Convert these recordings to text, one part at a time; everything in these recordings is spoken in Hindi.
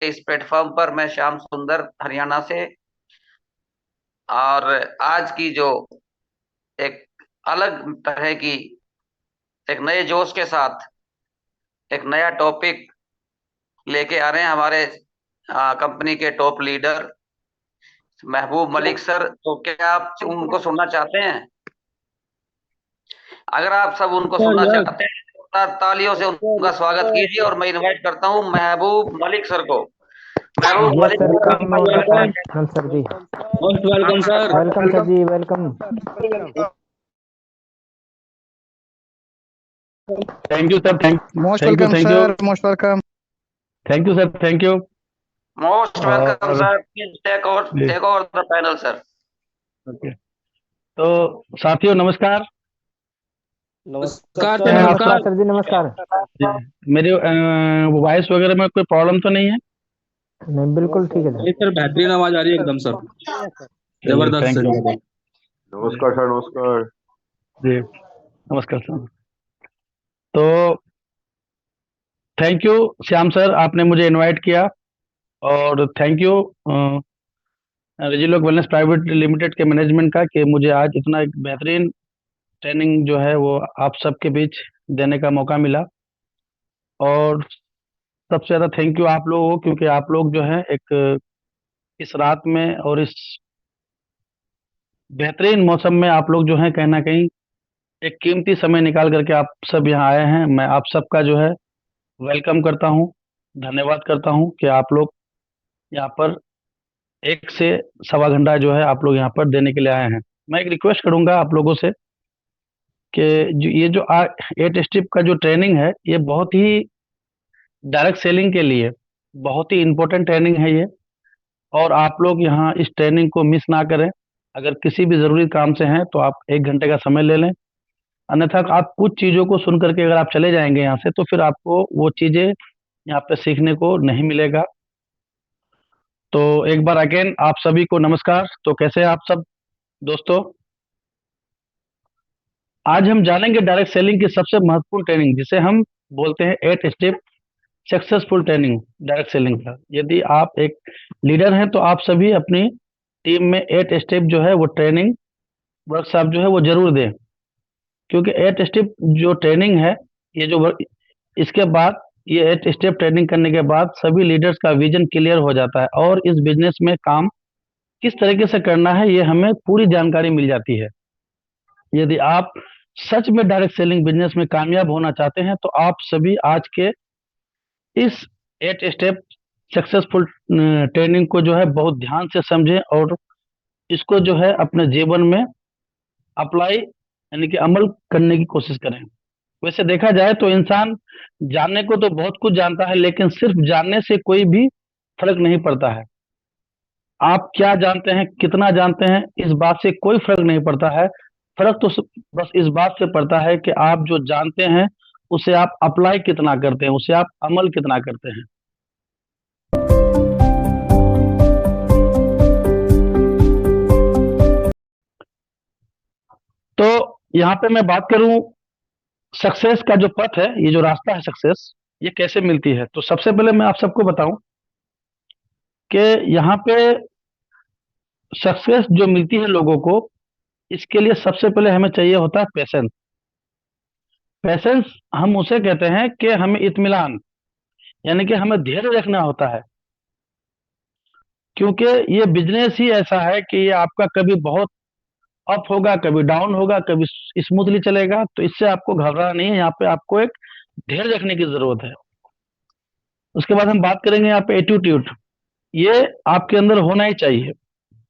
इस प्लेटफॉर्म पर। मैं श्याम सुंदर हरियाणा से। और आज की जो एक अलग तरह की एक नए जोश के साथ एक नया टॉपिक लेके आ रहे हैं हमारे कंपनी के टॉप लीडर महबूब मलिक सर। तो क्या आप उनको सुनना चाहते हैं? अगर आप सब उनको सर सुनना यस चाहते हैं तो तालियों से उनका स्वागत कीजिए। और मैं इनवाइट करता हूं महबूब मलिक सर को। Mehboob yes Malik sir, sir, come आपका स्वागत है। Welcome sir ji. Most welcome sir. Welcome sir ji, welcome. Thank you sir. Most thank you welcome thank you sir, most welcome. Thank you sir. Thank you. Most welcome और sir. Please ji, take over the panel sir. Okay. तो साथियों नमस्कार। नमस्कार क्या सर, है आप नमस्कार नमस्कार। सब? सर जी, नमस्कार। जी, मेरी वॉइस वगैरह में कोई प्रॉब्लम तो नहीं है? नहीं, बिल्कुल ठीक है नहीं सर। सर, बेहतरीन आवाज आ रही है एकदम सर। चलिए, जबरदस्त थैंक सर, यू। जबरदस्त। नमस्कार सर, नमस्कार। जी, नमस्कार सर। तो थैंक यू श्याम सर, आपने मुझे इनवाइट किया। और थैंक यू रेजिलोक वेलनेस प्राइवेट लिमिटेड के मैनेजमेंट का कि मुझे आज इतना एक बेहतरीन ट्रेनिंग जो है वो आप सबके बीच देने का मौका मिला। और सबसे ज़्यादा थैंक यू आप लोगों को, क्योंकि आप लोग जो है एक इस रात में और इस बेहतरीन मौसम में आप लोग जो है कहीं ना कहीं एक कीमती समय निकाल करके आप सब यहाँ आए हैं। मैं आप सबका जो है वेलकम करता हूँ, धन्यवाद करता हूँ कि आप लोग यहाँ पर 1 से 1.25 घंटा जो है आप लोग यहाँ पर देने के लिए आए हैं। मैं एक रिक्वेस्ट करूंगा आप लोगों से कि ये जो 8 स्टेप का जो ट्रेनिंग है, ये बहुत ही डायरेक्ट सेलिंग के लिए बहुत ही इम्पोर्टेंट ट्रेनिंग है ये। और आप लोग यहाँ इस ट्रेनिंग को मिस ना करें। अगर किसी भी ज़रूरी काम से हैं तो आप 1 घंटे का समय ले लें। अन्यथा आप कुछ चीज़ों को सुन करके अगर आप चले जाएंगे यहाँ से, तो फिर आपको वो चीज़ें यहाँ पे सीखने को नहीं मिलेगा। तो एक बार अगेन आप सभी को नमस्कार। तो कैसे हैं आप सब दोस्तों? आज हम जानेंगे डायरेक्ट सेलिंग की सबसे महत्वपूर्ण ट्रेनिंग, जिसे हम बोलते हैं 8 step successful training direct selling का। यदि आप एक लीडर हैं तो आप सभी अपनी टीम में 8 स्टेप जो है वो ट्रेनिंग वर्कशॉप जो है वो जरूर दें। क्योंकि 8 स्टेप जो ट्रेनिंग है, ये जो इसके बाद ये 8 स्टेप ट्रेनिंग करने के बाद सभी लीडर्स का विजन क्लियर हो जाता है और इस बिजनेस में काम किस तरीके से करना है ये हमें पूरी जानकारी मिल जाती है। यदि आप सच में डायरेक्ट सेलिंग बिजनेस में कामयाब होना चाहते हैं तो आप सभी आज के इस 8 स्टेप सक्सेसफुल ट्रेनिंग को जो है बहुत ध्यान से समझें और इसको जो है अपने जीवन में अप्लाई यानी कि अमल करने की कोशिश करें। वैसे देखा जाए तो इंसान जानने को तो बहुत कुछ जानता है, लेकिन सिर्फ जानने से कोई भी फर्क नहीं पड़ता है। आप क्या जानते हैं, कितना जानते हैं, इस बात से कोई फर्क नहीं पड़ता है। फर्क तो बस इस बात से पड़ता है कि आप जो जानते हैं उसे आप अप्लाई कितना करते हैं, उसे आप अमल कितना करते हैं। तो यहाँ पे मैं बात करूं सक्सेस का जो पथ है, ये जो रास्ता है सक्सेस, ये कैसे मिलती है। तो सबसे पहले मैं आप सबको बताऊं कि यहाँ पे सक्सेस जो मिलती है लोगों को, इसके लिए सबसे पहले हमें चाहिए होता है पेशेंस। पेशेंस हम उसे कहते हैं कि हमें इत्मीनान यानी कि हमें धैर्य रखना होता है। क्योंकि ये बिजनेस ही ऐसा है कि ये आपका कभी बहुत अप होगा, कभी डाउन होगा, कभी स्मूथली चलेगा। तो इससे आपको घबराना नहीं है, यहाँ पे आपको एक धैर्य रखने की जरूरत है। उसके बाद हम बात करेंगे यहाँ पे एटीट्यूड। ये आपके अंदर होना ही चाहिए,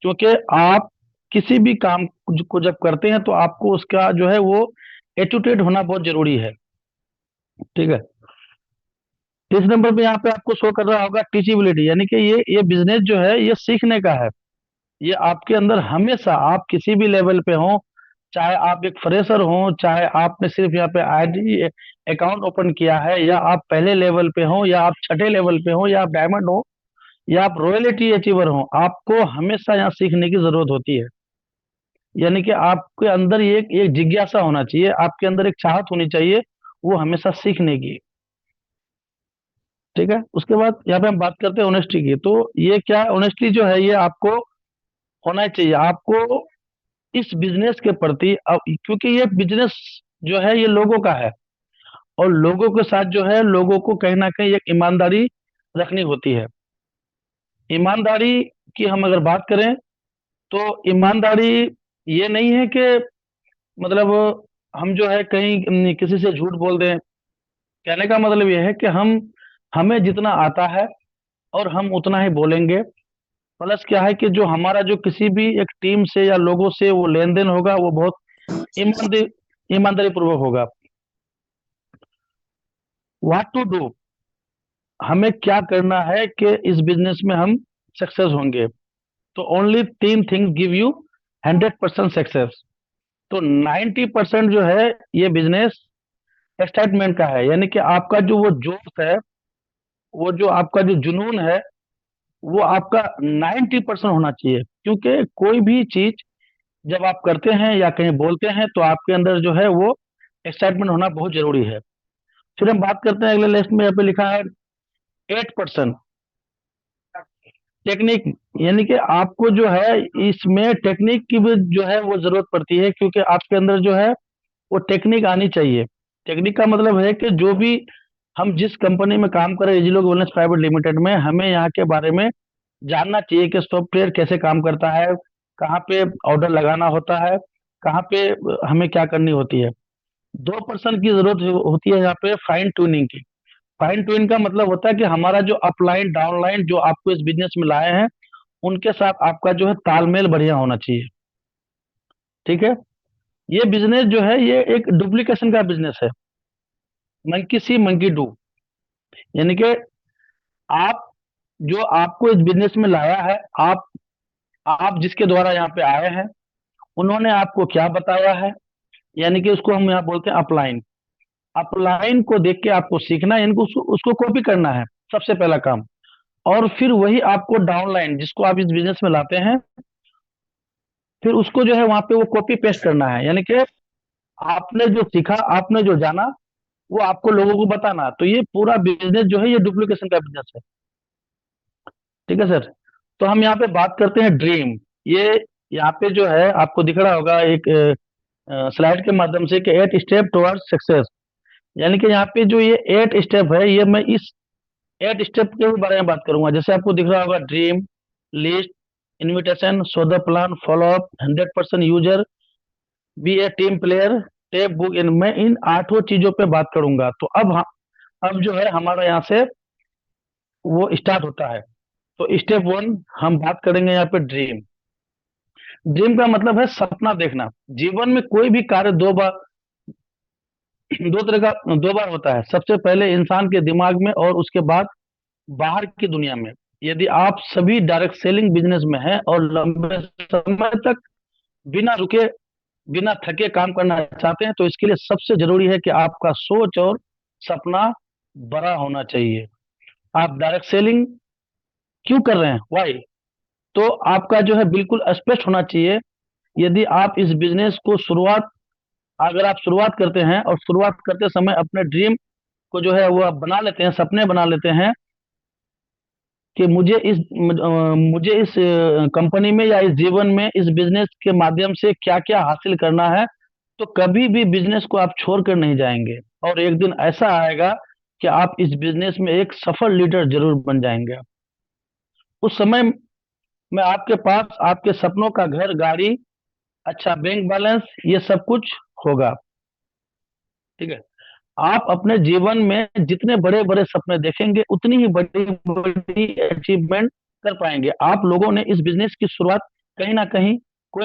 क्योंकि आप किसी भी काम को जब करते हैं तो आपको उसका जो है वो एटीट्यूड होना बहुत जरूरी है। ठीक है। तीसरे नंबर पे यहाँ पे आपको शो कर रहा होगा टीचिबिलिटी, यानी कि ये बिजनेस जो है ये सीखने का है। ये आपके अंदर हमेशा, आप किसी भी लेवल पे हो, चाहे आप एक फ्रेशर हो, चाहे आपने सिर्फ यहाँ पे आईडी अकाउंट ओपन किया है, या आप पहले लेवल पे हो, या आप छठे लेवल पे हो, या आप डायमंड हो, या आप रॉयल्टी अचीवर हो, आपको हमेशा यहाँ सीखने की जरूरत होती है। यानी कि आपके अंदर ये एक जिज्ञासा होना चाहिए, आपके अंदर एक चाहत होनी चाहिए वो हमेशा सीखने की। ठीक है। उसके बाद यहाँ पे हम बात करते हैं ऑनेस्टी की। तो ये क्या ऑनेस्टी जो है ये आपको होना चाहिए, आपको इस बिजनेस के प्रति। अब क्योंकि ये बिजनेस जो है ये लोगों का है, और लोगों के साथ जो है लोगों को कहीं ना कहीं एक ईमानदारी रखनी होती है। ईमानदारी की हम अगर बात करें तो ईमानदारी ये नहीं है कि मतलब हम जो है कहीं किसी से झूठ बोल दें। कहने का मतलब ये है कि हम हमें जितना आता है और हम उतना ही बोलेंगे। प्लस क्या है कि जो हमारा जो किसी भी एक टीम से या लोगों से वो लेन देन होगा वो बहुत ईमानदारी ईमानदारी पूर्वक होगा। व्हाट टू डू, हमें क्या करना है कि इस बिजनेस में हम सक्सेस होंगे। तो only 3 things give you 100% success. तो 90% जो है ये बिजनेस एक्साइटमेंट का है, यानी कि आपका जो वो जोश है, वो जो आपका जो जुनून है, वो आपका 90% होना चाहिए। क्योंकि कोई भी चीज जब आप करते हैं या कहीं बोलते हैं तो आपके अंदर जो है वो एक्साइटमेंट होना बहुत जरूरी है। फिर हम बात करते हैं अगले लिस्ट में, यहाँ पे लिखा है 8% टेक्निक। यानी कि आपको जो है इसमें टेक्निक की भी जो है वो जरूरत पड़ती है, क्योंकि आपके अंदर जो है वो टेक्निक आनी चाहिए। टेक्निक का मतलब है कि जो भी हम जिस कंपनी में काम कर रहे हैं, इजीलोग वेलनेस प्राइवेट लिमिटेड में, हमें यहाँ के बारे में जानना चाहिए कि सॉफ्टवेयर कैसे काम करता है, कहाँ पे ऑर्डर लगाना होता है, कहाँ पे हमें क्या करनी होती है। 2% की जरूरत होती है यहाँ पे फाइन ट्यूनिंग की। फाइन ट्यून का मतलब होता है कि हमारा जो अपलाइन डाउनलाइन जो आपको इस बिजनेस में लाए हैं उनके साथ आपका जो है तालमेल बढ़िया होना चाहिए। ठीक है। ये बिजनेस जो है ये एक डुप्लीकेशन का बिजनेस है, मंकी सी मंकी डू। यानी कि आप जो आपको इस बिजनेस में लाया है, आप जिसके द्वारा यहाँ पे आए हैं, उन्होंने आपको क्या बताया है, यानी कि उसको हम यहाँ बोलते हैं अपलाइन। अपलाइन को देख के आपको सीखना है, यानी कि उसको कॉपी करना है, सबसे पहला काम। और फिर वही आपको डाउनलाइन जिसको आप इस बिजनेस में लाते हैं, फिर उसको जो है वहां पे वो कॉपी पेस्ट करना है। यानी कि आपने जो सीखा, आपने जो जाना, वो आपको लोगों को बताना। तो ये पूरा बिजनेस जो है ये डुप्लीकेशन का बिजनेस है। ठीक है सर। तो हम यहाँ पे बात करते हैं ड्रीम। ये यहाँ पे जो है आपको दिख रहा होगा एक स्लाइड के माध्यम से कि 8 स्टेप टुवर्ड्स सक्सेस। यानी कि यहाँ पे जो ये 8 स्टेप है, ये मैं इस 8 स्टेप के बारे में बात करूंगा। जैसे आपको दिख रहा होगा dream, list, invitation, show the plan, follow up, 100% user, be a team player, tape book in. मैं इन 8 चीजों पे बात करूंगा। तो अब जो है हमारा यहाँ से वो स्टार्ट होता है। तो स्टेप 1 हम बात करेंगे यहाँ पे ड्रीम। ड्रीम का मतलब है सपना देखना। जीवन में कोई भी कार्य दो बार होता है। सबसे पहले इंसान के दिमाग में और उसके बाद बाहर की दुनिया में। यदि आप सभी डायरेक्ट सेलिंग बिजनेस में हैं और लंबे समय तक बिना रुके बिना थके काम करना चाहते हैं, तो इसके लिए सबसे जरूरी है कि आपका सोच और सपना बड़ा होना चाहिए। आप डायरेक्ट सेलिंग क्यों कर रहे हैं, वाई? तो आपका जो है बिल्कुल स्पष्ट होना चाहिए। यदि आप इस बिजनेस को अगर आप शुरुआत करते हैं और शुरुआत करते समय अपने ड्रीम को जो है वो आप बना लेते हैं, सपने बना लेते हैं कि मुझे इस कंपनी में या इस जीवन में इस बिजनेस के माध्यम से क्या क्या हासिल करना है, तो कभी भी बिजनेस को आप छोड़कर नहीं जाएंगे। और एक दिन ऐसा आएगा कि आप इस बिजनेस में एक सफल लीडर जरूर बन जाएंगे। उस समय में आपके पास आपके सपनों का घर, गाड़ी, अच्छा बैंक बैलेंस, ये सब कुछ होगा। ठीक है। आप अपने जीवन में जितने बड़े बड़े सपने देखेंगे उतनी ही बड़ी बड़ी अचीवमेंट कर पाएंगे। आप लोगों ने इस बिजनेस की शुरुआत कहीं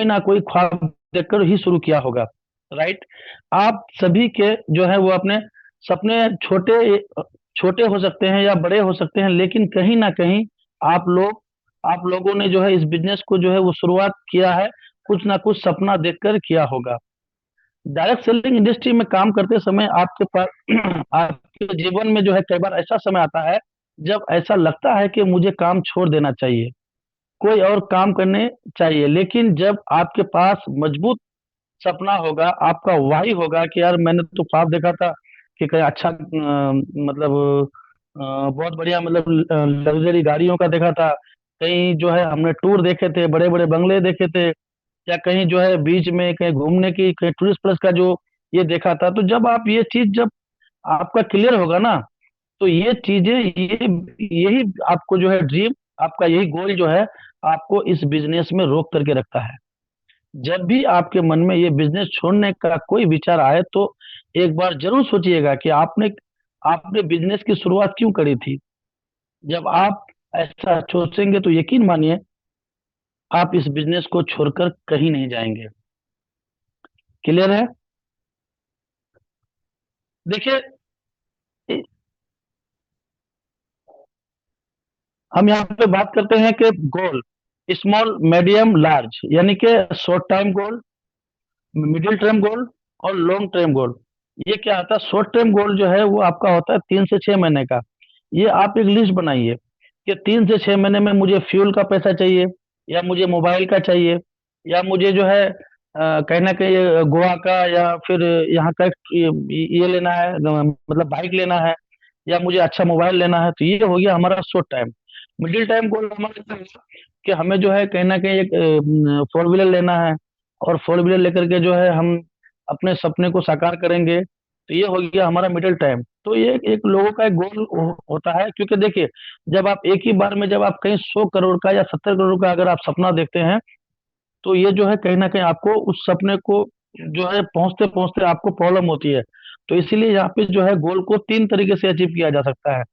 ना कोई ख्वाब देखकर ही शुरू किया होगा, राइट? आप सभी के जो है वो अपने सपने छोटे छोटे हो सकते हैं या बड़े हो सकते हैं, लेकिन कहीं ना कहीं आप लोगों ने जो है इस बिजनेस को जो है वो शुरुआत किया है, कुछ ना कुछ सपना देखकर किया होगा। डायरेक्ट सेलिंग इंडस्ट्री में काम करते समय आपके पास आपके जीवन में जो है कई बार ऐसा समय आता है जब ऐसा लगता है कि मुझे काम छोड़ देना चाहिए, कोई और काम करने चाहिए। लेकिन जब आपके पास मजबूत सपना होगा, आपका वाही होगा कि यार मैंने तो ख्वाब देखा था कि कहीं अच्छा मतलब बहुत बढ़िया, मतलब लग्जरी गाड़ियों का देखा था। कहीं जो है हमने टूर देखे थे, बड़े बड़े बंगले देखे थे, या कहीं जो है बीच में कहीं घूमने की, कहीं टूरिस्ट प्लस का जो ये देखा था। तो जब आप ये चीज जब आपका क्लियर होगा ना, तो ये चीजें, ये यही आपको जो है ड्रीम, आपका यही गोल जो है आपको इस बिजनेस में रोक करके रखता है। जब भी आपके मन में ये बिजनेस छोड़ने का कोई विचार आए, तो एक बार जरूर सोचिएगा कि आपने आपने बिजनेस की शुरुआत क्यों करी थी। जब आप ऐसा सोचेंगे तो यकीन मानिए आप इस बिजनेस को छोड़कर कहीं नहीं जाएंगे। क्लियर है? देखिए, हम यहाँ पे बात करते हैं कि गोल, स्मॉल, मीडियम, लार्ज, यानी कि short time goal, middle term goal और लॉन्ग टर्म गोल। ये क्या होता है? शॉर्ट टर्म गोल जो है वो आपका होता है 3 से 6 महीने का। ये आप एक लिस्ट बनाइए कि 3 से 6 महीने में मुझे फ्यूल का पैसा चाहिए, या मुझे मोबाइल का चाहिए, या मुझे जो है कहीं ना कहीं गोवा का या फिर यहाँ का ये लेना है, मतलब बाइक लेना है, या मुझे अच्छा मोबाइल लेना है। तो ये हो गया हमारा short time. Middle time goal हमारा कि हमें जो है कहीं ना कहीं एक 4 व्हीलर लेना है, और 4 व्हीलर लेकर के जो है हम अपने सपने को साकार करेंगे। तो ये हो गया हमारा मिडिल टाइम। तो ये एक लोगों का एक गोल होता है, क्योंकि देखिए, जब आप एक ही बार में जब आप कहीं 100 करोड़ का या 70 करोड़ का अगर आप सपना देखते हैं, तो ये जो है कहीं ना कहीं आपको उस सपने को जो है पहुंचते पहुंचते आपको प्रॉब्लम होती है। तो इसीलिए यहाँ पे जो है गोल को 3 तरीके से अचीव किया जा सकता है।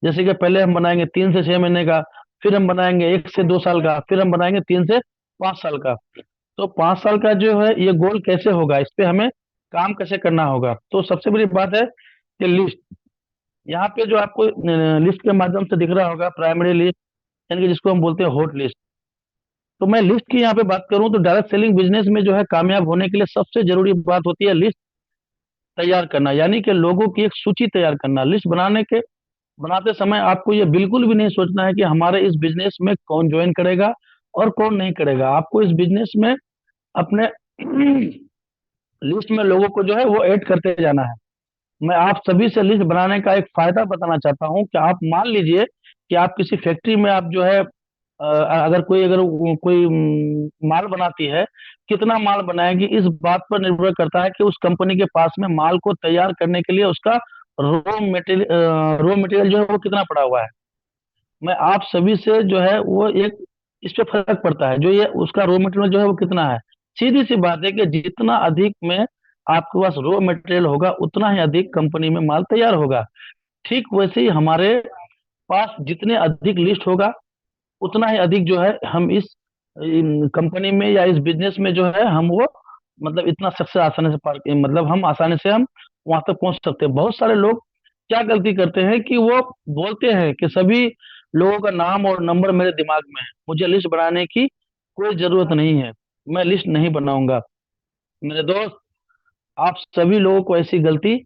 जैसे कि पहले हम बनाएंगे 3 से 6 महीने का, फिर हम बनाएंगे 1 से 2 साल का, फिर हम बनाएंगे 3 से 5 साल का। तो 5 साल का जो है ये गोल कैसे होगा, इस पे हमें काम कैसे करना होगा। तो सबसे बड़ी बात है कि लिस्ट, यहाँ पे जो आपको लिस्ट के माध्यम से दिख रहा होगा, प्राइमरी लिस्ट, यानी कि जिसको हम बोलते हैं हॉट लिस्ट। तो मैं लिस्ट की यहाँ पे बात करूं तो डायरेक्ट सेलिंग बिजनेस में जो है कामयाब होने के लिए सबसे जरूरी बात होती है लिस्ट तैयार करना, यानी कि लोगों की एक सूची तैयार करना। लिस्ट बनाते समय आपको ये बिल्कुल भी नहीं सोचना है कि हमारे इस बिजनेस में कौन ज्वाइन करेगा और कौन नहीं करेगा। आपको इस बिजनेस में अपने लिस्ट में लोगों को जो है वो ऐड करते जाना है। मैं आप सभी से लिस्ट बनाने का एक फायदा बताना चाहता हूं कि आप मान लीजिए कि आप किसी फैक्ट्री में आप जो है अगर कोई माल बनाती है, कितना माल बनाएगी इस बात पर निर्भर करता है कि उस कंपनी के पास में माल को तैयार करने के लिए उसका रॉ मटेरियल जो है वो कितना पड़ा हुआ है। मैं आप सभी से जो है वो एक इस पे फर्क पड़ता है, जो ये उसका रॉ मटेरियल जो है वो कितना है। सीधी सी बात है कि जितना अधिक में आपके पास रॉ मटेरियल होगा, उतना ही अधिक कंपनी में माल तैयार होगा। ठीक वैसे ही हमारे पास जितने अधिक लिस्ट होगा, उतना ही अधिक जो है हम इस कंपनी में या इस बिजनेस में जो है हम वो, मतलब इतना सक्सेस आसानी से पार, मतलब हम आसानी से हम वहां तक पहुंच सकते हैं। बहुत सारे लोग क्या गलती करते हैं कि वो बोलते हैं कि सभी लोगों का नाम और नंबर मेरे दिमाग में है, मुझे लिस्ट बनाने की कोई जरूरत नहीं है, मैं लिस्ट नहीं बनाऊंगा। मेरे दोस्त, आप सभी लोगों को ऐसी गलती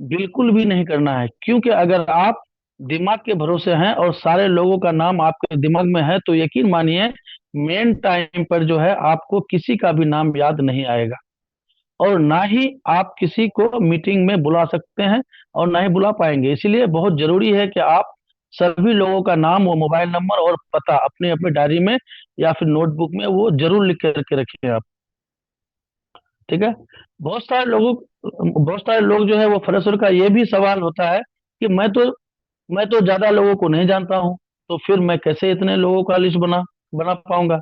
बिल्कुल भी नहीं करना है, क्योंकि अगर आप दिमाग के भरोसे हैं और सारे लोगों का नाम आपके दिमाग में है, तो यकीन मानिए मेन टाइम पर जो है आपको किसी का भी नाम याद नहीं आएगा, और ना ही आप किसी को मीटिंग में बुला सकते हैं और ना ही बुला पाएंगे। इसीलिए बहुत जरूरी है कि आप सभी लोगों का नाम और मोबाइल नंबर और पता अपने अपने डायरी में या फिर नोटबुक में वो जरूर लिख करके रखिए आप। ठीक है? बहुत सारे लोग जो है वो फ्रेशर का ये भी सवाल होता है कि मैं तो ज्यादा लोगों को नहीं जानता हूँ, तो फिर मैं कैसे इतने लोगों का लिस्ट बना बना पाऊंगा।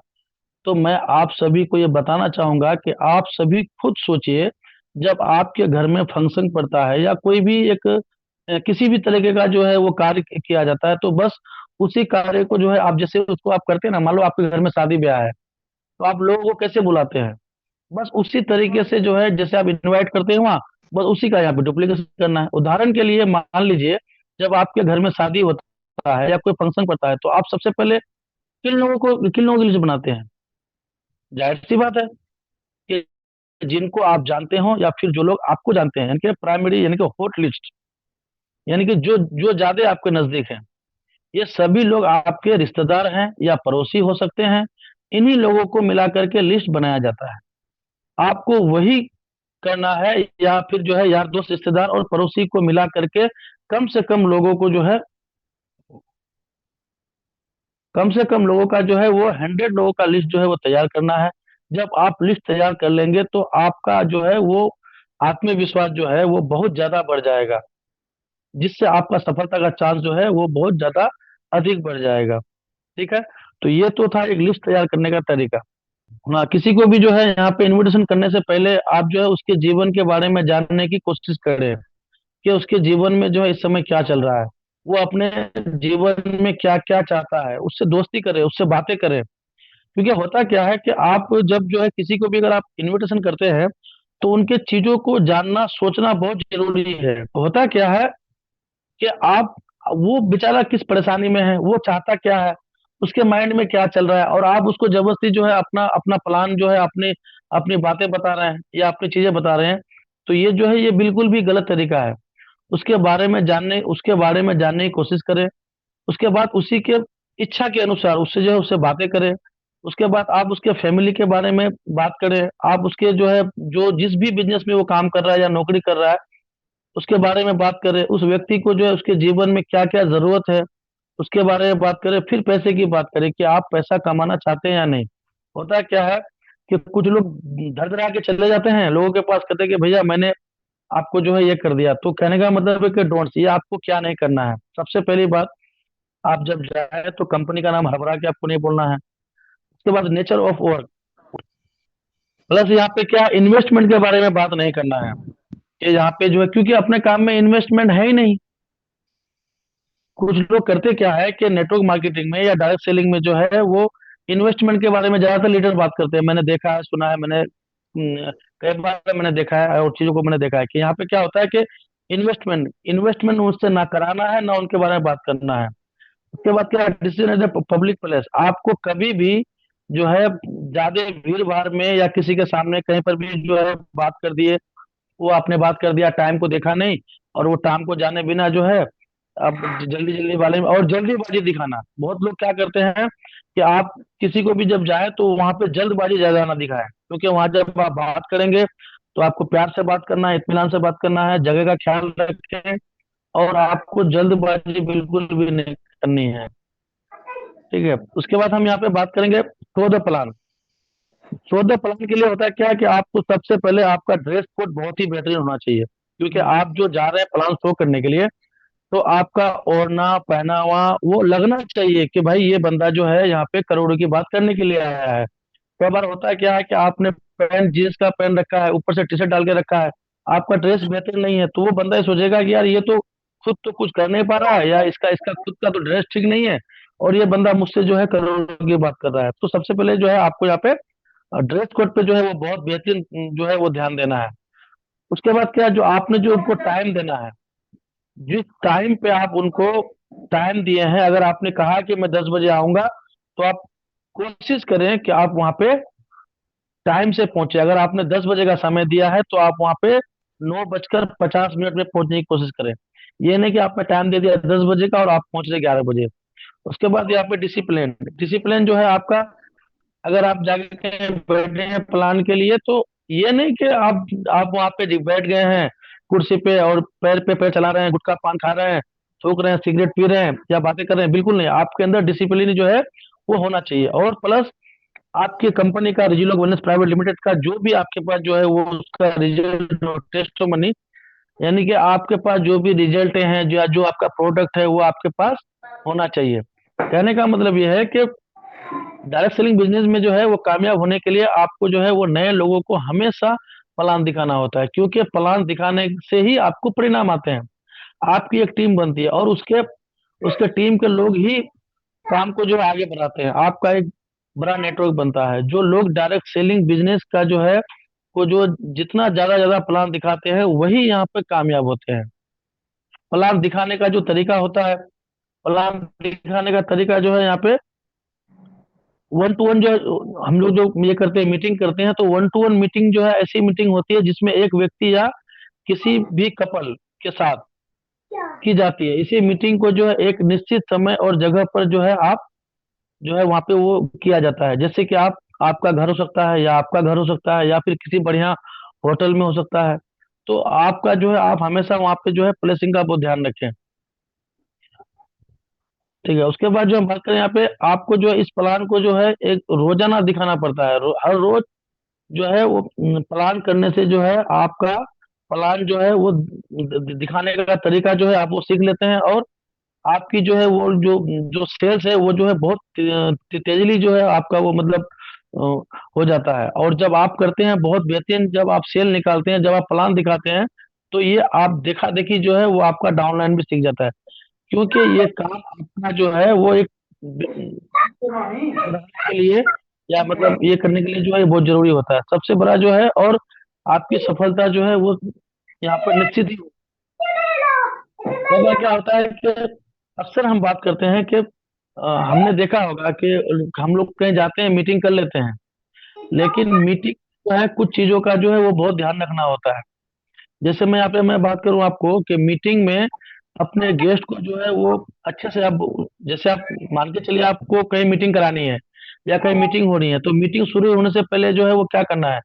तो मैं आप सभी को ये बताना चाहूंगा कि आप सभी खुद सोचिए, जब आपके घर में फंक्शन पड़ता है या कोई भी एक किसी भी तरीके का जो है वो कार्य किया जाता है, तो बस उसी कार्य को जो है आप जैसे उसको आप करते हैं ना, मान लो आपके घर में शादी ब्याह है, तो आप लोगों को कैसे बुलाते हैं? बस उसी तरीके से जो है जैसे आप इनवाइट करते हैं वहाँ, बस उसी का यहाँ पे डुप्लीकेशन करना है। उदाहरण के लिए मान लीजिए, जब आपके घर में शादी होता है या कोई फंक्शन पड़ता है, तो आप सबसे पहले किन लोगों की लिस्ट बनाते हैं? जाहिर सी बात है कि जिनको आप जानते हो या फिर जो लोग आपको जानते हैं, यानी कि प्राइमरी, यानी कि हॉट लिस्ट, यानी कि जो जो ज्यादा आपके नजदीक है। ये सभी लोग आपके रिश्तेदार हैं या पड़ोसी हो सकते हैं। इन्हीं लोगों को मिला करके लिस्ट बनाया जाता है। आपको वही करना है, या फिर जो है यार दोस्त, रिश्तेदार और पड़ोसी को मिला करके कम से कम लोगों को जो है कम से कम लोगों का जो है वो 100 लोगों का लिस्ट जो है वो तैयार करना है। जब आप लिस्ट तैयार कर लेंगे तो आपका जो है वो आत्मविश्वास जो है वो बहुत ज्यादा बढ़ जाएगा, जिससे आपका सफलता का चांस जो है वो बहुत ज्यादा अधिक बढ़ जाएगा। ठीक है, तो ये तो था एक लिस्ट तैयार करने का तरीका। हाँ, किसी को भी जो है यहाँ पे इनविटेशन करने से पहले आप जो है उसके जीवन के बारे में जानने की कोशिश करें कि उसके जीवन में जो है इस समय क्या चल रहा है, वो अपने जीवन में क्या क्या चाहता है, उससे दोस्ती करें, उससे बातें करें। क्योंकि होता क्या है कि आप जब जो है किसी को भी अगर आप इनविटेशन करते हैं तो उनके चीजों को जानना सोचना बहुत जरूरी है। होता क्या है कि आप, वो बेचारा किस परेशानी में है, वो चाहता क्या है, उसके माइंड में क्या चल रहा है, और आप उसको जबरदस्ती जो है अपना अपना प्लान जो है अपनी अपनी बातें बता रहे हैं या अपनी चीजें बता रहे हैं, तो ये जो है ये बिल्कुल भी गलत तरीका है। उसके बारे में जानने की कोशिश करें। उसके बाद उसी के इच्छा के अनुसार उससे जो है उससे बातें करें। उसके बाद आप उसके फैमिली के बारे में बात करें। आप उसके जो है जो जिस भी बिजनेस में वो काम कर रहा है या नौकरी कर रहा है उसके बारे में बात करें। उस व्यक्ति को जो है उसके जीवन में क्या क्या जरूरत है उसके बारे में बात करें। फिर पैसे की बात करें कि आप पैसा कमाना चाहते हैं या नहीं। होता क्या है कि कुछ लोग धर धरा के चले जाते हैं लोगों के पास, कहते हैं कि भैया मैंने आपको जो है ये कर दिया। तो कहने का मतलब है कि डोंट, ये आपको क्या नहीं करना है। सबसे पहली बात, आप जब जाए तो कंपनी का नाम हड़बड़ा के आपको नहीं बोलना है। उसके बाद नेचर ऑफ वर्क, प्लस यहाँ पे क्या इन्वेस्टमेंट के बारे में बात नहीं करना है कि यहाँ पे जो है, क्योंकि अपने काम में इन्वेस्टमेंट है ही नहीं। कुछ लोग करते क्या है कि नेटवर्क मार्केटिंग में या डायरेक्ट सेलिंग में जो है वो इन्वेस्टमेंट के बारे में ज्यादातर लीडर बात करते हैं। मैंने देखा है, सुना है, मैंने कई बार मैंने देखा है और चीजों को मैंने देखा है कि यहाँ पे क्या होता है कि इन्वेस्टमेंट इन्वेस्टमेंट उनसे ना कराना है ना उनके बारे में बात करना है। उसके बाद क्या, decision as a public place, आपको कभी भी जो है ज्यादा भीड़ भाड़ में या किसी के सामने कहीं पर भी जो है बात कर दिए, वो आपने बात कर दिया, टाइम को देखा नहीं और वो टाइम को जाने बिना जो है अब जल्दी जल्दी वाले में और जल्दीबाजी दिखाना। बहुत लोग क्या करते हैं कि आप किसी को भी जब जाए तो वहां पे जल्दबाजी ज्यादा ना दिखाएं, क्योंकि वहां जब आप बात करेंगे तो आपको प्यार से बात करना है, इत्मीनान से बात करना है, जगह का ख्याल रखें और आपको जल्दबाजी बिल्कुल भी नहीं करनी है। ठीक है, उसके बाद हम यहाँ पे बात करेंगे throw the plan. Throw the plan के लिए होता है क्या कि आपको सबसे पहले आपका ड्रेस कोड बहुत ही बेहतरीन होना चाहिए, क्योंकि आप जो जा रहे हैं प्लान शो करने के लिए, तो आपका ओढ़ना पहनावा वो लगना चाहिए कि भाई ये बंदा जो है यहाँ पे करोड़ों की बात करने के लिए आया है। कई बार होता है क्या है कि आपने पैंट जीन्स का पहन रखा है, ऊपर से टी शर्ट डाल के रखा है, आपका ड्रेस बेहतर नहीं है, तो वो बंदा ये सोचेगा कि यार ये तो खुद तो कुछ कर नहीं पा रहा है, या इसका इसका खुद का तो ड्रेस ठीक नहीं है और ये बंदा मुझसे जो है करोड़ों की बात कर रहा है। तो सबसे पहले जो है आपको यहाँ पे ड्रेस कोड पे जो है वो बहुत बेहतरीन जो है वो ध्यान देना है। उसके बाद क्या, जो आपने जो उनको टाइम देना है, जिस टाइम पे आप उनको टाइम दिए हैं, अगर आपने कहा कि मैं 10 बजे आऊंगा, तो आप कोशिश करें कि आप वहां पे टाइम से पहुंचे। अगर आपने 10 बजे का समय दिया है तो आप वहां पे 9:50 में पहुंचने की कोशिश करें। ये नहीं कि आपने टाइम दे दिया 10 बजे का और आप पहुंच रहे 11 बजे। उसके बाद यहाँ पे डिसिप्लिन, डिसिप्लिन जो है आपका, अगर आप जाके कहीं बैठे हैं प्लान के लिए, तो ये नहीं कि आप वहां पे बैठ गए हैं कुर्सी पे और पैर पे पैर चला रहे हैं, गुटखा पान खा रहे हैं, थूक रहे हैं, सिगरेट पी रहे हैं या बातें कर रहे हैं। बिल्कुल नहीं, आपके अंदर डिसिप्लिन जो है वो होना चाहिए। और प्लस आपकी कंपनी का रिजिलोग वेलनेस प्राइवेट लिमिटेड का जो भी आपके पास जो है वो उसका रिजल्ट टेस्टोमनी, यानी कि आपके पास जो भी रिजल्ट हैं जो आपका प्रोडक्ट है वो आपके पास होना चाहिए। कहने का मतलब ये है कि डायरेक्ट सेलिंग बिजनेस में जो है वो कामयाब होने के लिए आपको जो है वो नए लोगों को हमेशा प्लान दिखाना होता है, क्योंकि प्लान दिखाने से ही आपको परिणाम आते हैं। आपकी एक टीम बनती है और उसके उसके टीम के लोग ही काम को जो है आगे बढ़ाते हैं। आपका एक बड़ा नेटवर्क बनता है। जो लोग डायरेक्ट सेलिंग बिजनेस का जो है वो जो जितना ज्यादा ज्यादा प्लान दिखाते हैं वही यहाँ पे कामयाब होते हैं। प्लान दिखाने का जो तरीका होता है, प्लान दिखाने का तरीका जो है यहाँ पे वन टू वन, जो हम लोग जो ये करते हैं मीटिंग करते हैं, तो वन टू वन मीटिंग जो है ऐसी मीटिंग होती है जिसमें एक व्यक्ति या किसी भी कपल के साथ की जाती है। इसी मीटिंग को जो है एक निश्चित समय और जगह पर जो है आप जो है वहां पे वो किया जाता है। जैसे कि आपका घर हो सकता है या आपका घर हो सकता है या फिर किसी बढ़िया होटल में हो सकता है। तो आपका जो है आप हमेशा वहां पे जो है प्लेसिंग का बहुत ध्यान रखें। ठीक है। उसके बाद जो हम बात करें यहाँ पे, आपको जो है इस प्लान को जो है एक रोजाना दिखाना पड़ता है। हर रोज जो है वो प्लान करने से जो है आपका प्लान जो है वो दिखाने का तरीका जो है आप वो सीख लेते हैं, और आपकी जो है वो जो जो सेल्स है वो जो है बहुत तेजली जो है आपका वो मतलब हो जाता है। और जब आप करते हैं बहुत बेहतरीन, जब आप सेल निकालते हैं, जब आप प्लान दिखाते हैं, तो ये आप देखा देखी जो है वो आपका डाउनलाइन भी सीख जाता है। क्योंकि ये काम आपका जो है वो एक बढ़ाने के लिए या मतलब ये करने के लिए जो है बहुत जरूरी होता है, सबसे बड़ा जो है। और आपकी सफलता जो है वो यहाँ पर निश्चित ही। कई बार क्या होता है कि अक्सर हम बात करते हैं कि हमने देखा होगा कि हम लोग कहीं जाते हैं, मीटिंग कर लेते हैं, लेकिन मीटिंग जो है कुछ चीजों का जो है वो बहुत ध्यान रखना होता है। जैसे मैं यहाँ पे मैं बात करूँ आपको कि मीटिंग में अपने गेस्ट को जो है वो अच्छे से आप, जैसे आप मान के चलिए आपको कहीं मीटिंग करानी है या कहीं मीटिंग हो रही है, तो मीटिंग शुरू होने से पहले जो है वो क्या करना है,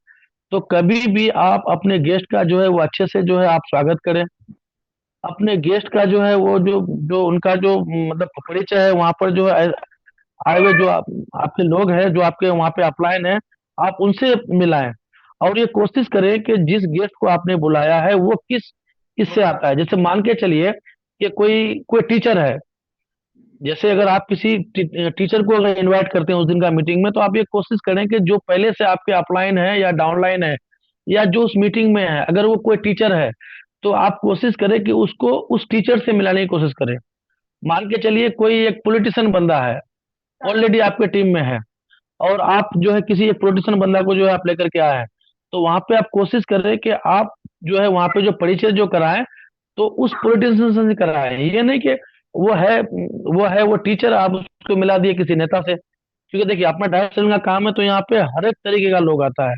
तो कभी भी आप अपने गेस्ट का जो है वो अच्छे से जो है आप स्वागत करें। अपने गेस्ट का जो है वो जो जो उनका जो मतलब परिचय है वहां पर जो है आए हुए जो आपके लोग हैं जो आपके वहां पे अपलाइन है, आप उनसे मिलाएं। और ये कोशिश करें कि जिस गेस्ट को आपने बुलाया है वो किससे आता है। जैसे मान के चलिए कि कोई कोई टीचर है, जैसे अगर आप किसी टीचर को अगर इनवाइट करते हैं उस दिन का मीटिंग में, तो आप ये कोशिश करें कि जो पहले से आपके अपलाइन है या डाउनलाइन है या जो उस मीटिंग में है, अगर वो कोई टीचर है तो आप कोशिश करें कि उसको उस टीचर से मिलाने की कोशिश करें। मान के चलिए कोई एक पॉलिटिशियन बंदा है, ऑलरेडी आपके टीम में है, और आप जो है किसी एक पॉलिटिशियन बंदा को जो है आप लेकर के आए हैं, तो वहां पे आप कोशिश करें कि आप जो है वहां पे जो परिचय जो कराएं तो उस पॉलिटिशियन से कराएं। ये नहीं कि वो टीचर आप उसको मिला दिए किसी नेता से। क्योंकि देखिए अपना डायरेक्ट सेलिंग का काम है, तो यहाँ पे हर एक तरीके का लोग आता है।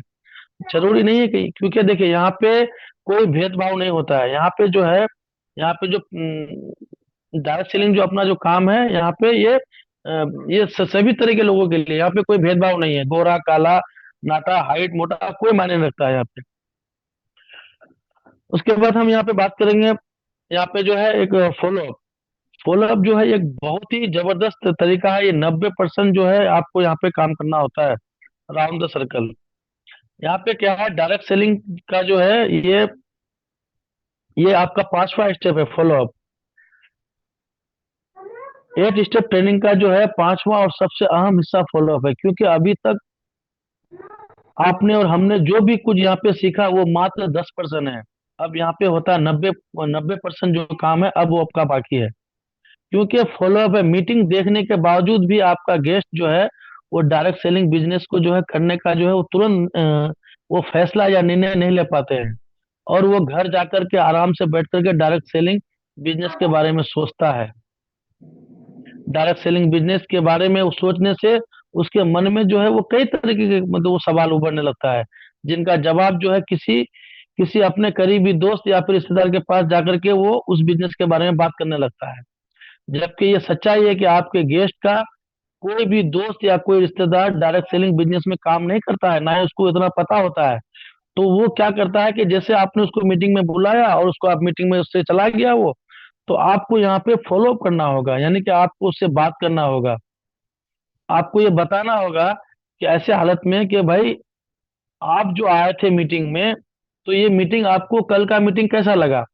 जरूरी नहीं है कि, क्योंकि देखिए यहाँ पे कोई भेदभाव नहीं होता है। यहाँ पे जो है, यहाँ पे जो डायरेक्ट सेलिंग जो अपना जो काम है यहाँ पे ये सभी तरह के लोगों के लिए, यहाँ पे कोई भेदभाव नहीं है, गोरा काला नाटा हाइट मोटा कोई मायने नहीं रखता है यहाँ पे। उसके बाद हम यहाँ पे बात करेंगे, यहाँ पे जो है एक फॉलोअप। फॉलोअप जो है एक बहुत ही जबरदस्त तरीका है। ये 90% जो है आपको यहाँ पे काम करना होता है राउंड द सर्कल। यहाँ पे क्या है, डायरेक्ट सेलिंग का जो है ये आपका पांचवा स्टेप है, फॉलोअप। 8 स्टेप ट्रेनिंग का जो है पांचवा और सबसे अहम हिस्सा फॉलोअप है। क्योंकि अभी तक आपने और हमने जो भी कुछ यहाँ पे सीखा वो मात्र 10% है। अब यहाँ पे होता है 90% जो काम है अब वो आपका बाकी है। क्योंकि फॉलोअप है, मीटिंग देखने के बावजूद भी आपका गेस्ट जो है वो डायरेक्ट सेलिंग बिजनेस को जो है करने का जो है वो तुरंत वो फैसला या निर्णय नहीं ले पाते हैं, और वो घर जाकर के आराम से बैठ करके डायरेक्ट सेलिंग बिजनेस के बारे में सोचता है। डायरेक्ट सेलिंग बिजनेस के बारे में वो सोचने से उसके मन में जो है वो कई तरीके के मतलब वो सवाल उभरने लगता है, जिनका जवाब जो है किसी किसी अपने करीबी दोस्त या फिर रिश्तेदार के पास जाकर के वो उस बिजनेस के बारे में बात करने लगता है। जबकि ये सच्चाई है कि आपके गेस्ट का कोई भी दोस्त या कोई रिश्तेदार डायरेक्ट सेलिंग बिजनेस में काम नहीं करता है, ना ही उसको इतना पता होता है। तो वो क्या करता है कि जैसे आपने उसको मीटिंग में बुलाया और उसको आप मीटिंग में उससे चला गया वो, तो आपको यहाँ पे फॉलो अप करना होगा, यानी कि आपको उससे बात करना होगा। आपको ये बताना होगा कि ऐसे हालत में कि भाई आप जो आए थे मीटिंग में, तो ये मीटिंग आपको कल का मीटिंग कैसा लगा।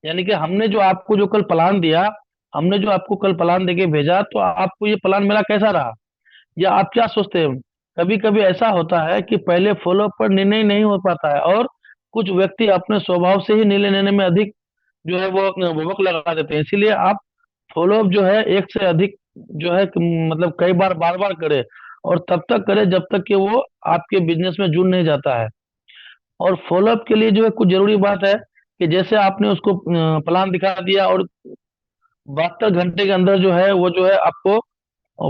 यानी कि हमने जो आपको जो कल प्लान दिया, हमने जो आपको कल प्लान देके भेजा, तो आपको ये प्लान मेरा कैसा रहा, या आप क्या सोचते हैं। कभी कभी ऐसा होता है कि पहले फॉलो अप पर निर्णय नहीं हो पाता है, और कुछ व्यक्ति अपने स्वभाव से ही निर्णय लेने में अधिक जो है वो वक़्त लगा देते हैं। इसीलिए आप फॉलो अप जो है एक से अधिक जो है मतलब कई बार बार बार करे, और तब तक करे जब तक कि वो आपके बिजनेस में जुड़ नहीं जाता है। और फॉलो अप के लिए जो है कुछ जरूरी बात है कि जैसे आपने उसको प्लान दिखा दिया और 72 घंटे के अंदर जो है वो जो है आपको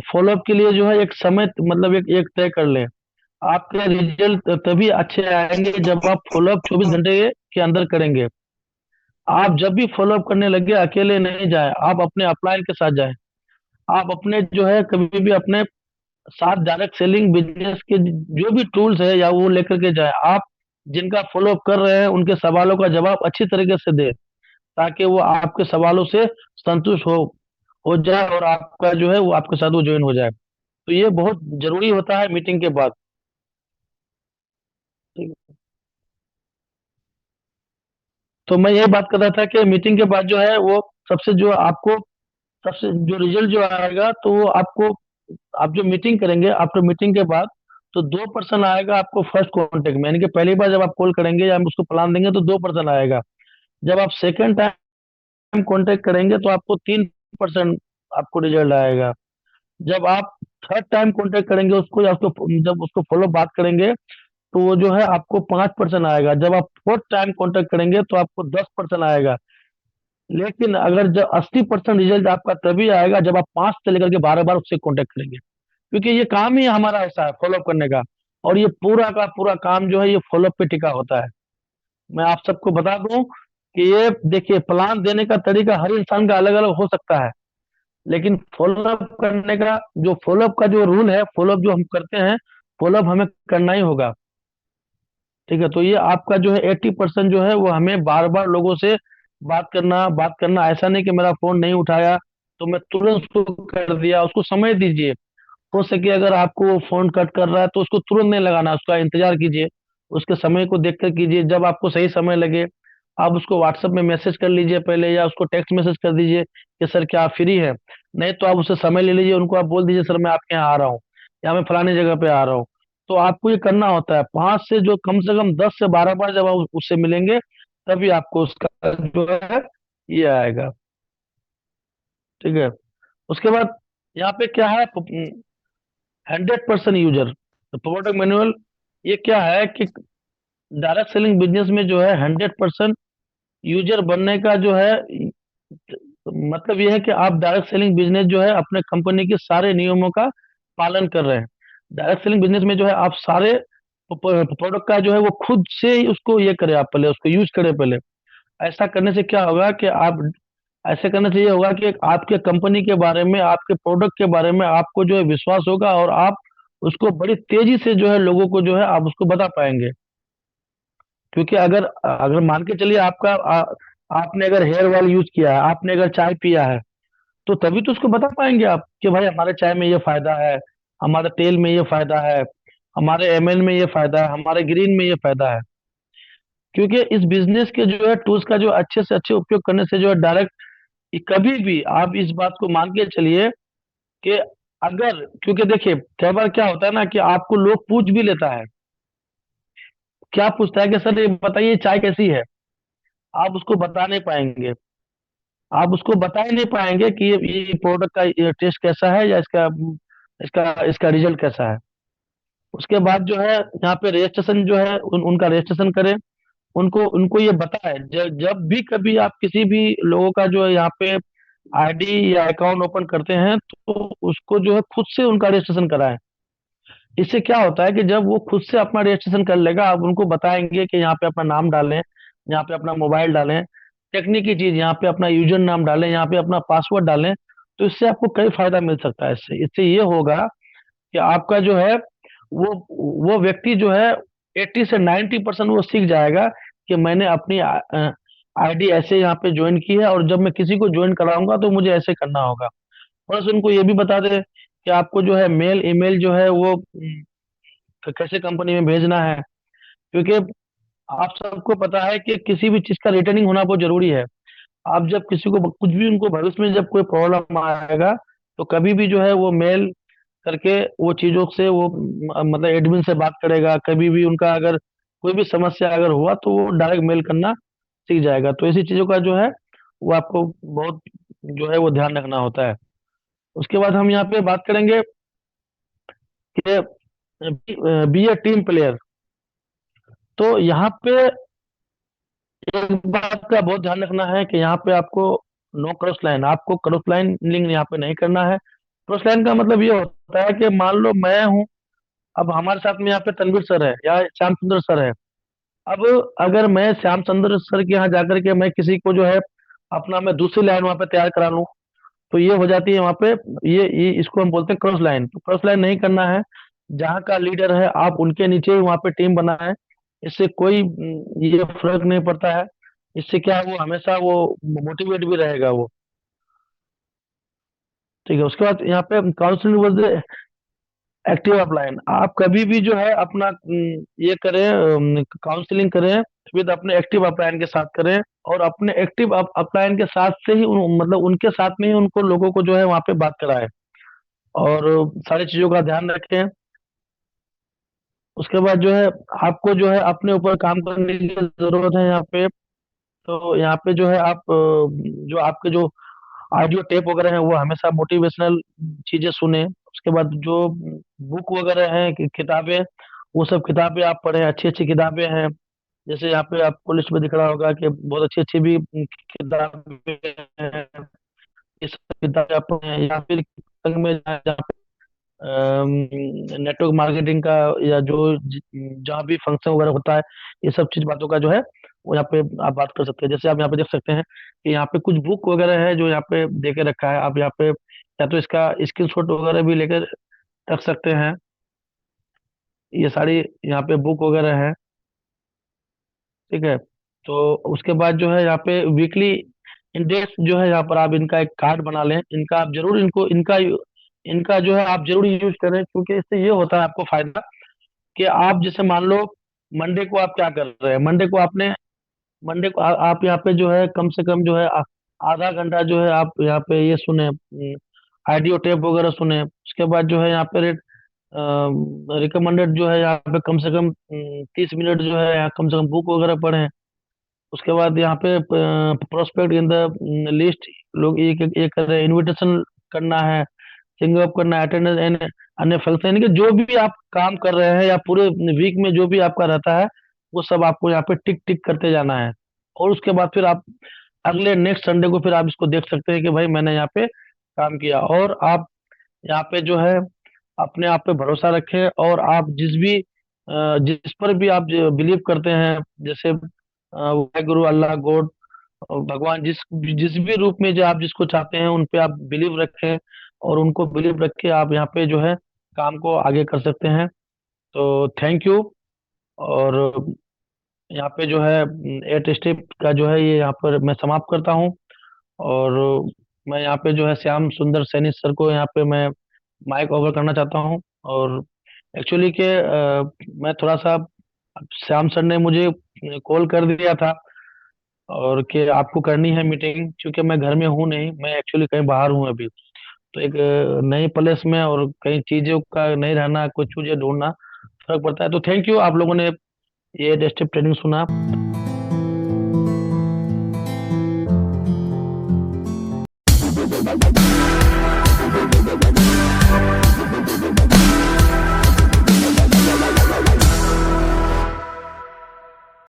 फॉलो अप के लिए जो है एक समय मतलब एक तय कर ले। आपके रिजल्ट तभी अच्छे आएंगे जब आप फॉलो अप 24 घंटे के अंदर करेंगे। आप जब भी फॉलो अप करने लगे अकेले नहीं जाए, आप अपने अपलाइन के साथ जाए। आप अपने जो है कभी भी अपने साथ डायरेक्ट सेलिंग बिजनेस के जो भी टूल्स है या वो लेकर के जाए। आप जिनका फॉलो अप कर रहे हैं उनके सवालों का जवाब अच्छी तरीके से दे, ताकि वो आपके सवालों से संतुष्ट हो हो जाए और आपका जो है वो आपके साथ वो ज्वाइन हो जाए। तो ये बहुत जरूरी होता है मीटिंग के बाद। ठीक है। तो मैं ये बात कर रहा था कि मीटिंग के बाद जो है वो सबसे जो आपको सबसे जो रिजल्ट जो आएगा तो वो आपको, आप जो मीटिंग करेंगे आफ्टर मीटिंग के बाद, तो 2% आएगा आपको फर्स्ट कांटेक्ट में, यानी कि पहली बार जब आप कॉल करेंगे या हम उसको प्लान देंगे तो 2% आएगा। जब आप सेकेंड टाइम कांटेक्ट करेंगे तो आपको 3% आपको रिजल्ट आएगा। जब आप थर्ड टाइम कांटेक्ट करेंगे उसको या उसको जब उसको फॉलो बात करेंगे तो वो जो है आपको 5% आएगा। जब आप फोर्थ टाइम कांटेक्ट करेंगे तो आपको 10% आएगा। लेकिन अगर जब 80% रिजल्ट आपका तभी आएगा जब आप 5 से लेकर के 12 बार उससे कांटेक्ट करेंगे, क्योंकि ये काम ही हमारा ऐसा है फॉलोअप करने का। और ये पूरा का पूरा काम जो है ये फॉलोअप पे टिका होता है। मैं आप सबको बता दूं कि ये देखिए, प्लान देने का तरीका हर इंसान का अलग अलग हो सकता है, लेकिन फॉलोअप करने का जो फॉलोअप का जो रूल है, फॉलोअप जो हम करते हैं, फॉलोअप हमें करना ही होगा। ठीक है। तो ये आपका जो है 80% जो है वो हमें बार बार लोगों से बात करना। ऐसा नहीं कि मेरा फोन नहीं उठाया तो मैं तुरंत उसको कर दिया, उसको समय दीजिए। हो सके अगर आपको वो फोन कट कर रहा है तो उसको तुरंत नहीं लगाना, उसका इंतजार कीजिए, उसके समय को देखकर कीजिए। जब आपको सही समय लगे आप उसको व्हाट्सएप में मैसेज कर लीजिए पहले, या उसको टेक्स्ट मैसेज कर दीजिए कि सर क्या आप फ्री है। नहीं तो आप उससे समय ले लीजिए, उनको आप बोल दीजिए सर मैं आपके यहाँ आ रहा हूँ या मैं फलानी जगह पे आ रहा हूँ। तो आपको ये करना होता है, 5 से जो कम से कम 10 से 12 बार जब आप उससे मिलेंगे तभी आपको उसका जो है ये आएगा। ठीक है। उसके बाद यहाँ पे क्या है, 100% यूजर प्रोडक्ट मैनुअल। ये क्या है कि डायरेक्ट सेलिंग बिजनेस में जो है 100% यूजर बनने का जो है मतलब ये है कि आप डायरेक्ट सेलिंग बिजनेस जो है अपने कंपनी के सारे नियमों का पालन कर रहे हैं। डायरेक्ट सेलिंग बिजनेस में जो है आप सारे प्रोडक्ट का जो है वो खुद से ही उसको ये करें, आप पहले उसको यूज करें पहले। ऐसा करने से क्या होगा कि आप ऐसे करने से ये होगा कि आपके कंपनी के बारे में, आपके प्रोडक्ट के बारे में आपको जो है विश्वास होगा और आप उसको बड़ी तेजी से जो है लोगों को जो है आप उसको बता पाएंगे। क्योंकि अगर अगर मान के चलिए आपने अगर हेयर ऑयल यूज किया है, आपने अगर चाय पिया है, तो तभी तो उसको बता पाएंगे आप कि भाई हमारे चाय में ये फायदा है, हमारे तेल में ये फायदा है, हमारे एमएल में ये फायदा है, हमारे ग्रीन में ये फायदा है। क्योंकि इस बिजनेस के जो है टूल्स का जो अच्छे से अच्छे उपयोग करने से जो है डायरेक्ट कभी भी आप इस बात को मान के चलिए कि अगर, क्योंकि देखिए कई बार क्या होता है ना कि आपको लोग पूछ भी लेता है, क्या पूछता है कि सर ये बताइए चाय कैसी है। आप उसको बता नहीं पाएंगे, आप उसको बता ही नहीं पाएंगे कि ये प्रोडक्ट का ये टेस्ट कैसा है या इसका इसका इसका रिजल्ट कैसा है। उसके बाद जो है यहाँ पे रजिस्ट्रेशन जो है उनका रजिस्ट्रेशन करें, उनको उनको ये बताए जब भी कभी आप किसी भी लोगों का जो है यहाँ पे आईडी या अकाउंट ओपन करते हैं तो उसको जो है खुद से उनका रजिस्ट्रेशन कराएं। इससे क्या होता है कि जब वो खुद से अपना रजिस्ट्रेशन कर लेगा, आप उनको बताएंगे कि यहाँ पे अपना नाम डालें, यहाँ पे अपना मोबाइल डालें, टेक्निकी चीज यहाँ पे अपना यूजर नाम डालें, यहाँ पे अपना पासवर्ड डालें। तो इससे आपको कई फायदा मिल सकता है। इससे इससे ये होगा कि आपका जो है वो वो व्यक्ति जो है 80 से 90% वो सीख जाएगा कि मैंने अपनी आईडी ऐसे यहाँ पे ज्वाइन की है और जब मैं किसी को ज्वाइन कराऊंगा तो मुझे ऐसे करना होगा। प्लस उनको ये भी बता दे कि आपको जो है मेल ईमेल जो है वो कैसे कंपनी में भेजना है। क्योंकि आप सबको पता है कि किसी भी चीज का रिटर्निंग होना बहुत जरूरी है। आप जब किसी को कुछ भी उनको भविष्य में जब कोई प्रॉब्लम आएगा तो कभी भी जो है वो मेल करके वो चीजों से वो मतलब एडमिन से बात करेगा। कभी भी उनका अगर कोई भी समस्या अगर हुआ तो वो डायरेक्ट मेल करना सीख जाएगा। तो ऐसी चीजों का जो है वो आपको बहुत जो है वो ध्यान रखना होता है। उसके बाद हम यहाँ पे बात करेंगे कि बी ए टीम प्लेयर। तो यहाँ पे एक बात का बहुत ध्यान रखना है कि यहाँ पे आपको नो क्रॉस लाइन, आपको क्रॉस लाइन लिंक यहाँ पे नहीं करना है। क्रॉस लाइन का मतलब ये होता है कि मान लो मैं हूँ, अब हमारे साथ में यहाँ पे तनवीर सर है या श्याम सुंदर सर है। अब अगर मैं श्याम सुंदर सर के यहाँ जाकर के मैं किसी को जो है अपना मैं दूसरी लाइन वहाँ पे तैयार करा लूँ तो ये हो जाती है वहाँ पे, ये इसको हम बोलते हैं क्रॉस लाइन। तो क्रॉस लाइन नहीं करना है। जहाँ का लीडर है आप उनके नीचे ही वहाँ पे टीम बनाए। इससे कोई ये फर्क नहीं पड़ता है। इससे क्या है वो हमेशा वो मोटिवेट भी रहेगा वो। ठीक है। उसके बाद यहाँ पे काउंसलिंग वर्ड एक्टिव अपलाइन, आप कभी भी जो है अपना ये करें, काउंसलिंग करें विद अपने एक्टिव अपलाइन के साथ करें, और अपने एक्टिव अपलाइन के साथ से ही मतलब उनके साथ में ही उनको लोगों को जो है वहाँ पे बात कराएं, और सारी चीजों का ध्यान रखें। उसके बाद जो है आपको जो है अपने ऊपर काम करने की जरूरत है यहाँ पे। तो यहाँ पे जो है आप जो आपके जो ऑडियो टेप वगैरह है वो हमेशा मोटिवेशनल चीजें सुने। उसके बाद जो बुक वगैरह है किताबें, वो सब किताबें आप पढ़ें, अच्छी अच्छी किताबें हैं। जैसे यहाँ पे आपको लिस्ट में दिख रहा होगा कि बहुत अच्छी अच्छी भी किताबें हैं। ये सब किताबें आप पढ़ें, या फिर संग में नेटवर्क मार्केटिंग का, या जो जहाँ भी फंक्शन वगैरह होता है, ये सब चीज बातों का जो है वो यहाँ पे आप बात कर सकते हैं। जैसे आप यहाँ पे देख सकते हैं कि यहाँ पे कुछ बुक वगैरह है जो यहाँ पे दे के रखा है। आप यहाँ पे या तो इसका स्क्रीनशॉट वगैरह भी लेकर रख सकते हैं। ये सारी यहाँ पे बुक वगैरह है, ठीक है। तो उसके बाद जो है यहाँ पे वीकली इंडेक्स जो है, यहाँ पर आप इनका एक कार्ड बना लें। इनका आप जरूर इनको इनका इनका जो है आप जरूर यूज करें, क्योंकि इससे ये होता है आपको फायदा कि आप जैसे मान लो मंडे को आप क्या कर रहे हैं, मंडे को आप यहाँ पे जो है कम से कम जो है आधा घंटा जो है आप यहाँ पे ये सुने, ऑडियो टेप वगैरह सुने। उसके बाद जो है यहाँ पे रिकमेंडेड जो है यहाँ पे कम से कम 30 मिनट जो है यहाँ कम से कम बुक वगैरह पढ़ें। उसके बाद यहाँ पे प्रोस्पेक्ट इन द लिस्ट, लोग ये कर रहे हैं, इनविटेशन करना है, सिंग अप करना है, अटेंडेंस एंड अन्य फंक्शन, यानी कि जो भी आप काम कर रहे हैं या पूरे वीक में जो भी आपका रहता है वो सब आपको यहाँ पे टिक टिक करते जाना है। और उसके बाद फिर आप अगले नेक्स्ट संडे को फिर आप इसको देख सकते हैं कि भाई मैंने यहाँ पे काम किया। और आप यहाँ पे जो है अपने आप पे भरोसा रखें, और आप जिस पर भी आप बिलीव करते हैं, जैसे वाहेगुरु, अल्लाह, गॉड, भगवान, जिस जिस भी रूप में जो आप जिसको चाहते हैं उन पे आप बिलीव रखें, और उनको बिलीव रख के आप यहाँ पे जो है काम को आगे कर सकते हैं। तो थैंक यू। और यहाँ पे जो है 8 स्टेप का जो है ये यहाँ पर मैं समाप्त करता हूँ। और मैं यहाँ पे जो है श्याम सुंदर सैनी सर को यहाँ पे मैं माइक ओवर करना चाहता हूँ। और एक्चुअली के मैं थोड़ा सा, श्याम सर ने मुझे कॉल कर दिया था और कि आपको करनी है मीटिंग, क्योंकि मैं घर में हूँ नहीं, मैं एक्चुअली कहीं बाहर हूँ अभी। तो एक नई प्लेस में और कई चीज़ों का नहीं रहना, कुछ चीज़ें ढूंढना फर्क पड़ता है। तो थैंक यू, आप लोगों ने ये 8 स्टेप ट्रेनिंग सुना।